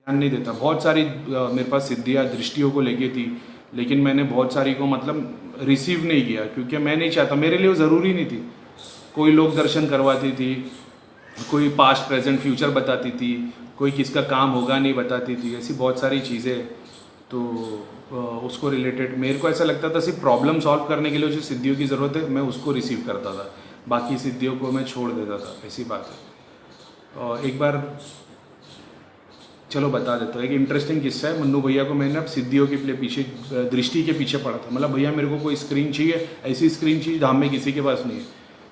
ध्यान नहीं देता। बहुत सारी मेरे पास सिद्धियाँ दृष्टियों को लेके थी, लेकिन मैंने बहुत सारी को मतलब रिसीव नहीं किया, क्योंकि मैं नहीं चाहता, मेरे लिए वो ज़रूरी नहीं थी। कोई लोग दर्शन करवाती थी, कोई पास्ट प्रेजेंट फ्यूचर बताती थी, कोई किसका काम होगा नहीं बताती थी, ऐसी बहुत सारी चीज़ें। तो उसको रिलेटेड मेरे को ऐसा लगता था सिर्फ प्रॉब्लम सॉल्व करने के लिए जो सिद्धियों की ज़रूरत है मैं उसको रिसीव करता था, बाकी सिद्धियों को मैं छोड़ देता था, ऐसी बात है। और एक बार चलो बता देता हूँ, एक इंटरेस्टिंग किस्सा है। मन्नू भैया को मैंने अब सिद्धियों के पीछे, दृष्टि के पीछे पड़ा था। मतलब भैया मेरे को कोई स्क्रीन चाहिए, ऐसी स्क्रीन चाहिए धाम में किसी के पास नहीं है,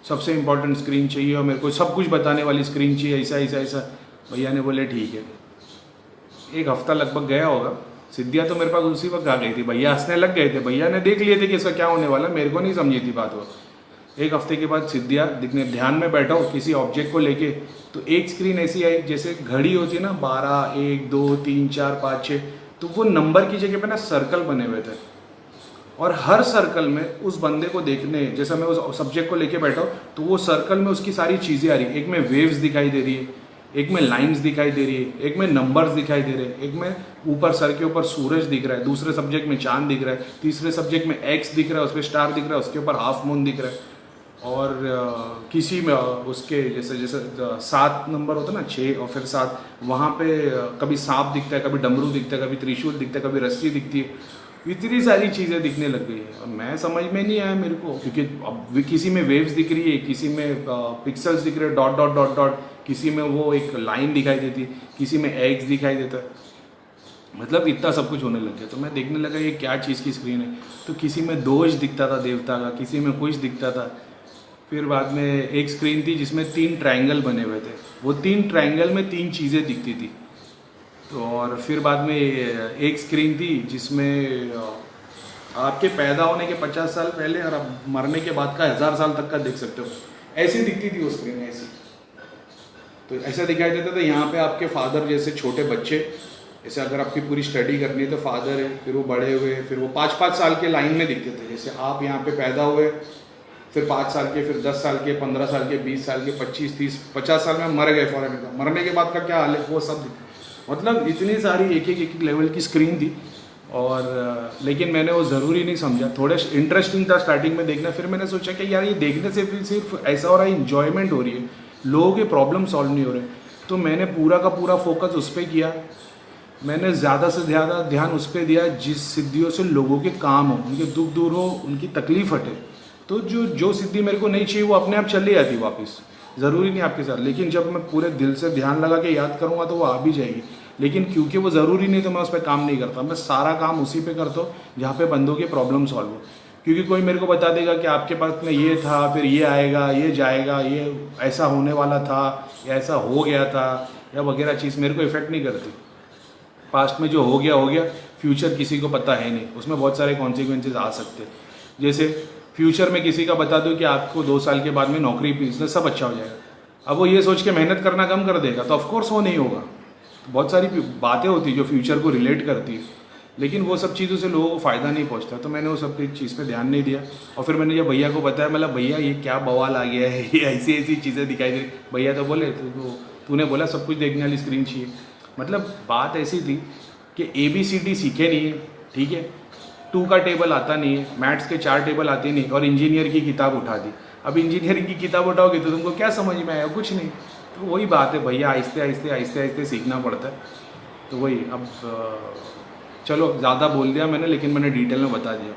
सबसे इंपॉर्टेंट स्क्रीन चाहिए और मेरे को सब कुछ बताने वाली स्क्रीन चाहिए, ऐसा ऐसा ऐसा। भैया ने बोले ठीक है। एक हफ्ता लगभग गया होगा, सिद्धियाँ तो मेरे पास उसी वक्त आ गई थी। भैया हंसने लग गए थे, भैया ने देख लिए थे कि इसका क्या होने वाला, मेरे को नहीं समझी थी बात वो। एक हफ्ते के बाद सिद्धियाँ दिखने, ध्यान में बैठा हो किसी ऑब्जेक्ट को लेके, तो एक स्क्रीन ऐसी आई जैसे घड़ी होती है ना, 12, 1, 2, 3, 4, 5, 6, तो वो नंबर की जगह पे ना सर्कल बने हुए थे, और हर सर्कल में उस बंदे को देखने, जैसा मैं उस सब्जेक्ट को लेके बैठा हूँ, तो वो सर्कल में उसकी सारी चीज़ें आ रही। एक में वेव्स दिखाई दे रही है, एक में लाइंस दिखाई दे रही है, एक में नंबर्स दिखाई दे रहे हैं, एक में ऊपर सर के ऊपर सूरज दिख रहा है, दूसरे सब्जेक्ट में चांद दिख रहा है, तीसरे सब्जेक्ट में एक्स दिख रहा है, उस पर स्टार दिख रहा है, उसके ऊपर हाफ मून दिख रहा है। और किसी में उसके जैसे जैसे 7 नंबर होता है ना, 6 और फिर 7, वहाँ पे कभी सांप दिखता है, कभी डमरू दिखता है, कभी त्रिशूल दिखता है, कभी रस्सी दिखती है। इतनी सारी चीज़ें दिखने लग गई है और मैं समझ में नहीं आया मेरे को, क्योंकि अब किसी में वेव्स दिख रही है, किसी में पिक्सल्स दिख रहे हैं, डॉट डॉट डॉट डॉट, किसी में वो एक लाइन दिखाई देती, किसी में एक्स दिखाई देता है। मतलब इतना सब कुछ होने लग गया। तो मैं देखने लगा ये क्या चीज़ की स्क्रीन है। तो किसी में दोष दिखता था देवता का, किसी में कुछ दिखता था। फिर बाद में एक स्क्रीन थी जिसमें 3 ट्रायंगल बने हुए थे, वो 3 ट्रायंगल में 3 चीज़ें दिखती थी। तो और फिर बाद में एक स्क्रीन थी जिसमें आपके पैदा होने के 50 साल पहले और अब मरने के बाद का 1000 साल तक का देख सकते हो, ऐसी दिखती थी वो स्क्रीन, ऐसी। तो ऐसा दिखाई देता था यहाँ पे आपके फादर जैसे छोटे बच्चे, जैसे अगर आपकी पूरी स्टडी करनी है तो फादर है, फिर वो बड़े हुए, फिर वो 5-5 साल के लाइन में दिखते थे। जैसे आप यहाँ पे पैदा हुए, फिर 5 साल के, फिर 10 साल के, 15 साल के, 20 साल के, 25, 30, 50 साल में मर गए फॉर एग्जाम्पल, मरने के बाद का क्या हाल है वो सब दिखता। मतलब इतनी सारी एक एक लेवल की स्क्रीन थी। और लेकिन मैंने वो ज़रूरी नहीं समझा, थोड़ा इंटरेस्टिंग था स्टार्टिंग में देखना। फिर मैंने सोचा कि यार ये देखने से फिर सिर्फ ऐसा हो रहा है, इन्जॉयमेंट हो रही है, लोगों के प्रॉब्लम सॉल्व नहीं हो रहे। तो मैंने पूरा का पूरा फोकस उस पर किया। मैंने ज़्यादा से ज़्यादा ध्यान उस पर दिया जिस सिद्धियों से लोगों के काम हो, उनके दुख दूर हो, उनकी तकलीफ हटे। तो जो सिद्धि मेरे को नहीं चाहिए वो अपने आप चली जाती वापस, ज़रूरी नहीं आपके साथ। लेकिन जब मैं पूरे दिल से ध्यान लगा के याद करूँगा तो वो आ भी जाएगी। लेकिन क्योंकि वो ज़रूरी नहीं तो मैं उस पर काम नहीं करता, मैं सारा काम उसी पे करता हूँ जहाँ पे बंदों के प्रॉब्लम सॉल्व हो। क्योंकि कोई मेरे को बता देगा कि आपके पास में ये था, फिर ये आएगा, ये जाएगा, ये ऐसा होने वाला था, या ऐसा हो गया था, या वगैरह चीज़ मेरे को इफ़ेक्ट नहीं करती। पास्ट में जो हो गया, फ्यूचर किसी को पता है नहीं, उसमें बहुत सारे कॉन्सिक्वेंसेज आ सकते हैं। जैसे फ्यूचर में किसी का बता दो कि आपको 2 साल के बाद में नौकरी, बिजनेस सब अच्छा हो जाएगा, अब वो ये सोच के मेहनत करना कम कर देगा, तो ऑफकोर्स वो नहीं होगा। तो बहुत सारी बातें होती है जो फ्यूचर को रिलेट करती है, लेकिन वो सब चीज़ों से लोगों को फ़ायदा नहीं पहुंचता। तो मैंने वो सब चीज़ पे ध्यान नहीं दिया। और फिर मैंने जब भैया को बताया, मतलब भैया ये क्या बवाल आ गया है, ये ऐसी ऐसी चीज़ें दिखाई दे रही। भैया तो बोले तूने बोला सब कुछ देखने वाली स्क्रीन चाहिए। मतलब बात ऐसी थी कि ABCD सीखे नहीं है, ठीक है, 2 का टेबल आता नहीं है, मैथ्स के 4 टेबल आते नहीं, और इंजीनियर की किताब उठा दी। अब इंजीनियरिंग की किताब उठाओगे तो तुमको क्या समझ में आया, कुछ नहीं। तो वही बात है भैया, आहिस्ते आहिस्ते आहिस्ते आहिस्ते सीखना पड़ता है। तो वही अब चलो ज़्यादा बोल दिया मैंने, लेकिन मैंने डिटेल में बता दिया।